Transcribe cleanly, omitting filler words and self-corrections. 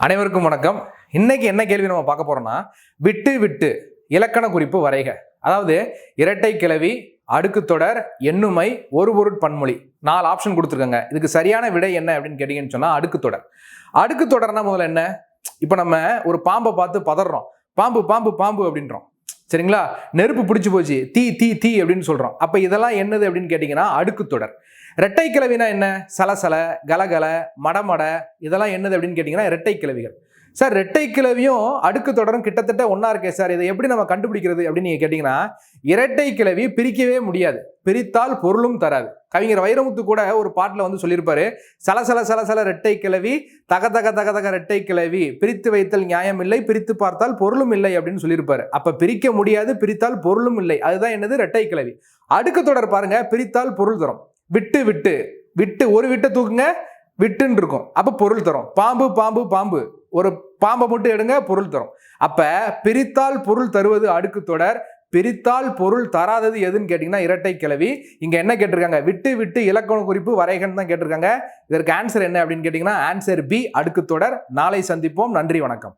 அனைவருக்கும் வணக்கம். இன்னைக்கு என்ன கேள்வி நம்ம பார்க்க போறோம்னா, விட்டு விட்டு இலக்கண குறிப்பு வரைக. அதாவது இரட்டை கிளவி, அடுக்கு தொடர், எண்ணுமை, ஒரு பொருட் பன்மொழி 4 ஆப்ஷன் கொடுத்துருக்காங்க. இதுக்கு சரியான விடை என்ன அப்படின்னு கேட்டீங்கன்னு சொன்னா அடுக்கு தொடர். அடுக்கு தொடர்னா முதல்ல என்ன? இப்போ நம்ம ஒரு பாம்பை பார்த்து பதறோம், பாம்பு பாம்பு பாம்பு அப்படின்றோம், சரிங்களா? நெருப்பு பிடிச்சி போச்சு, தீ தீ தீ அப்படின்னு சொல்றோம். அப்ப இதெல்லாம் என்னது அப்படின்னு கேட்டீங்கன்னா அடுக்கு தொடர். இரட்டை கிளவினா என்ன? சலசல, கலகல, மடமட, இதெல்லாம் என்னது அப்படின்னு கேட்டீங்கன்னா இரட்டை கிளவிகள். சார் இரட்டை கிளவியும் அடுக்கு தொடரும் கிட்டத்தட்ட ஒன்னா இருக்கே சார், இதை எப்படி நம்ம கண்டுபிடிக்கிறது அப்படின்னு நீங்க கேட்டீங்கன்னா, இரட்டை கிளவி பிரிக்கவே முடியாது, பிரித்தால் பொருளும் தராது. கவிஞர் வைரமுத்து கூட ஒரு பாட்டுல வந்து சொல்லியிருப்பாரு, சலசல சலசல இரட்டை கிளவி, தக தக தக தக இரட்டை கிளவி, பிரித்து வைத்தல் நியாயம் இல்லை, பிரித்து பார்த்தால் பொருளும் இல்லை அப்படின்னு சொல்லியிருப்பாரு. அப்ப பிரிக்க முடியாது, பிரித்தால் பொருளும் இல்லை, அதுதான் என்னது இரட்டை கிளவி. அடுக்கு தொடர் பாருங்க, பிரித்தால் பொருள் தரும். விட்டு விட்டு விட்டு, ஒரு விட்டை தூக்குங்க, விட்டுன்னு இருக்கும், அப்ப பொருள் தரும். பாம்பு பாம்பு பாம்பு, ஒரு பாம்பை மட்டும் எடுங்க, பொருள் தரும். அப்ப பிரித்தால் பொருள் தருவது அடுக்கு தொடர், பிரித்தால் பொருள் தராதது எதுன்னு கேட்டீங்கன்னா இரட்டை கிளவி. இங்க என்ன கேட்டிருக்காங்க? விட்டு விட்டு இலக்கண குறிப்பு வரைகன்னு தான் கேட்டிருக்காங்க. இதற்கு ஆன்சர் என்ன அப்படின்னு கேட்டீங்கன்னா ஆன்சர் பி, அடுக்கு தொடர். நாளை சந்திப்போம். நன்றி, வணக்கம்.